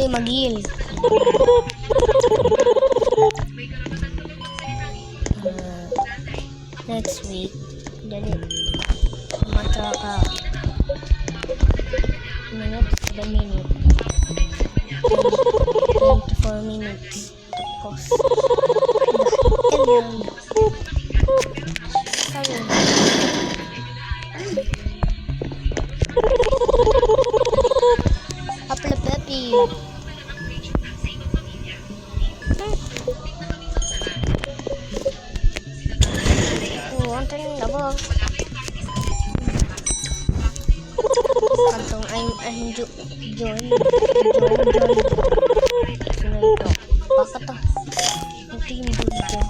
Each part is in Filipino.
Magil. Next week, jadi mata ka the minute 24 minutes tapos Apple Peppy. Anton double. Kantong I'm join. Sino ito? Baka to. Ito yung video.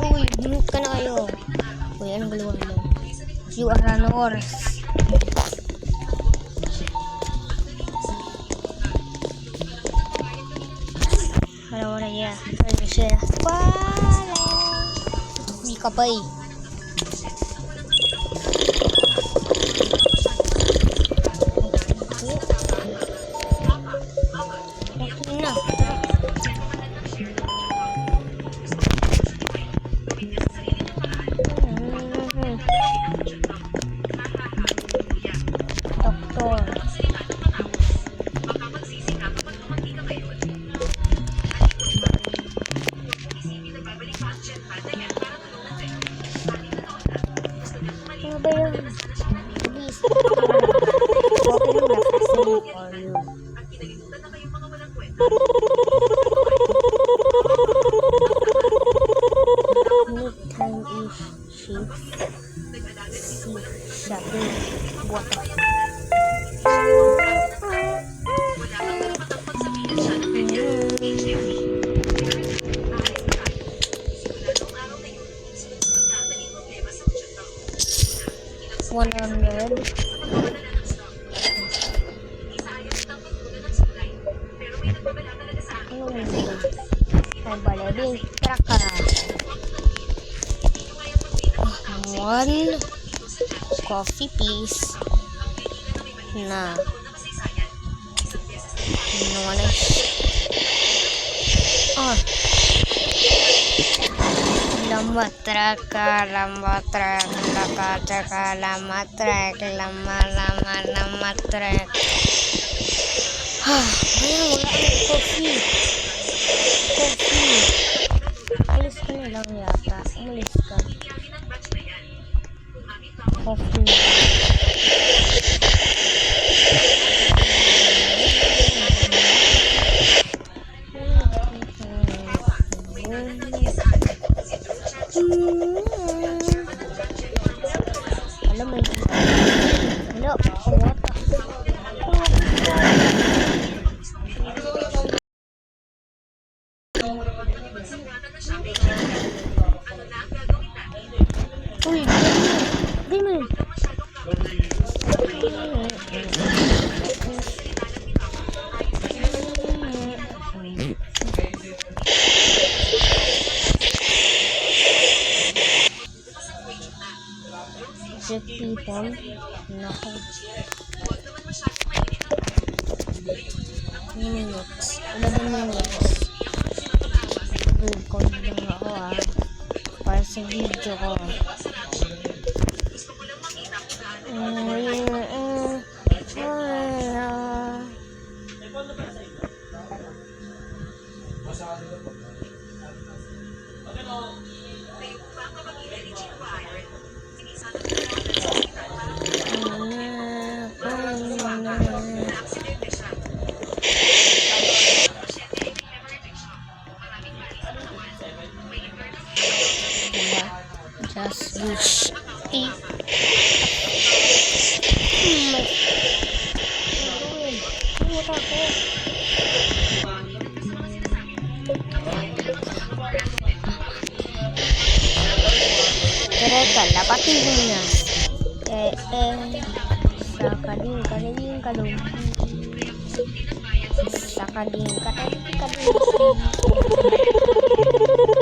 Uy, bunot ka na kayo. Uy, anong galuhan mo? You are an horse. Wala ya. Ano siya? Wala. Hindi ka pa eh. One coffee please. Nah, mana? Oh, lambat trek, lambat trek. Kopi. Alis ka na lang yata. Alis ka. Kopi. Alam mo yun. Ano? Kumota. Uy, di mo. Jet people. Nako. Minutes. 11 minutes. Record lang ako para sa video ko. Just wish Teka, lapatin mo na. Sakading kading. Sakading kading.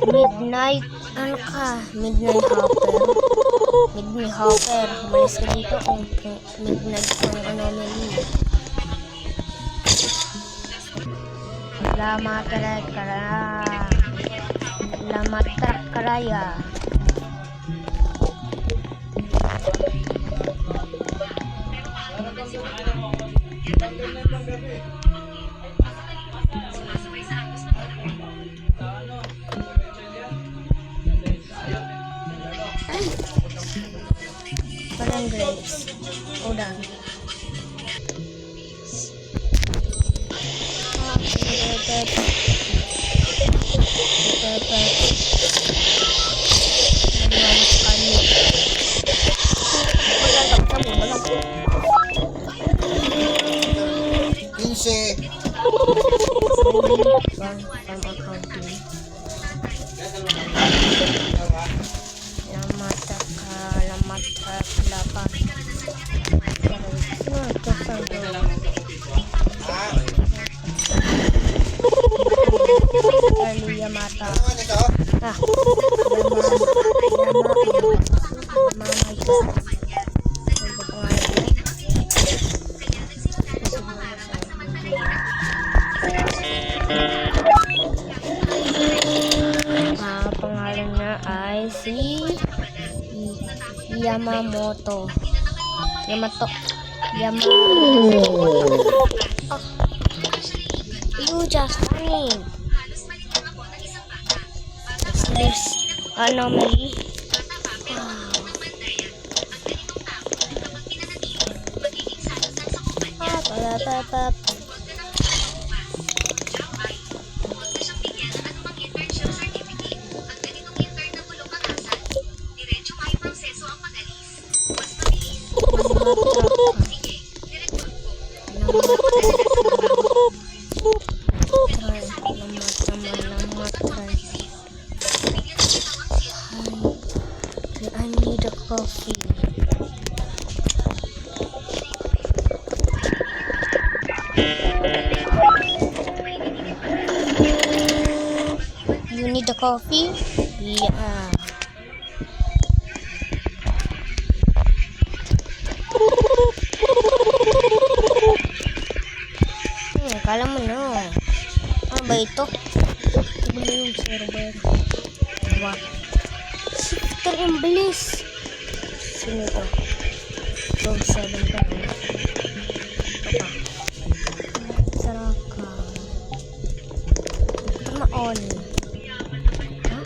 Midnight, ano ka? Midnight Hopper. Umalis ka dito kung midnight ng anomaly. Lamat karaya. Parang grapes. Udang. Yamata. Pangalan niya ay si Yamamoto. You just funny. This anomaly. I need a coffee. You need a coffee? Yeah. Kala mo na. Ano ba ito? Ito ba yung server? Wow. Shifter yung bilis. Sino ito? Road 7 pa. Ito pa. Saraka. Ito ma-on. Ha?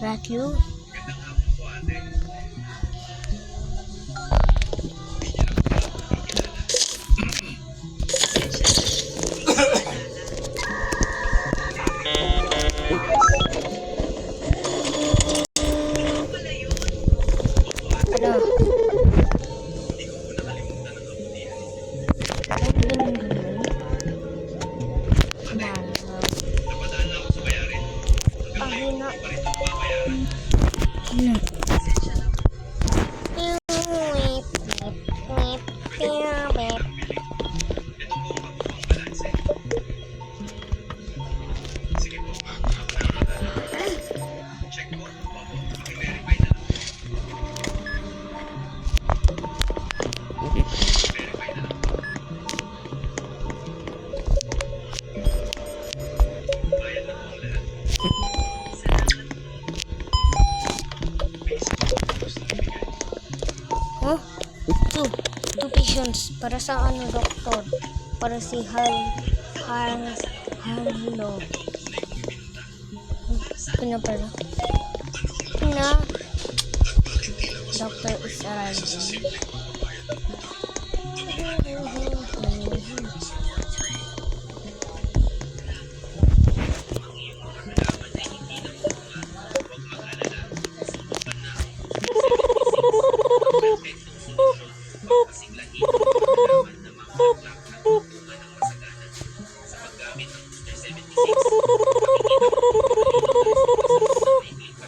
Vacuum? Two patients. Para sa ano, doktor? Para si Harlo. Pina pala. Pina. Doctor is arriving.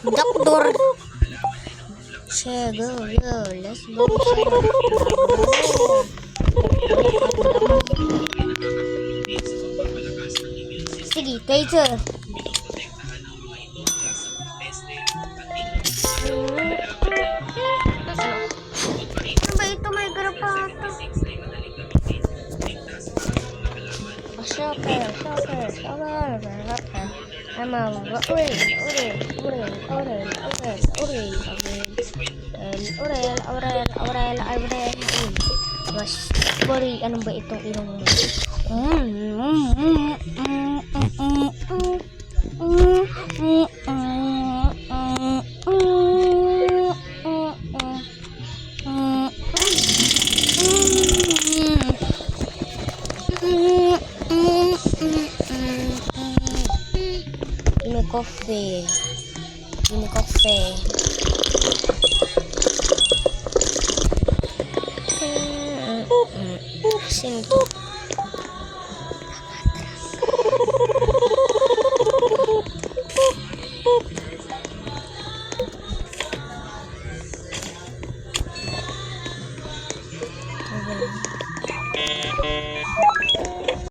Doktor Share, go, let's go, share. Sige, taser. Ano ba ito? May garapato. Shocker. I'm a Aurel. Mas, sorry, ano ba itong ilong mo? Give me coffee. Sino to?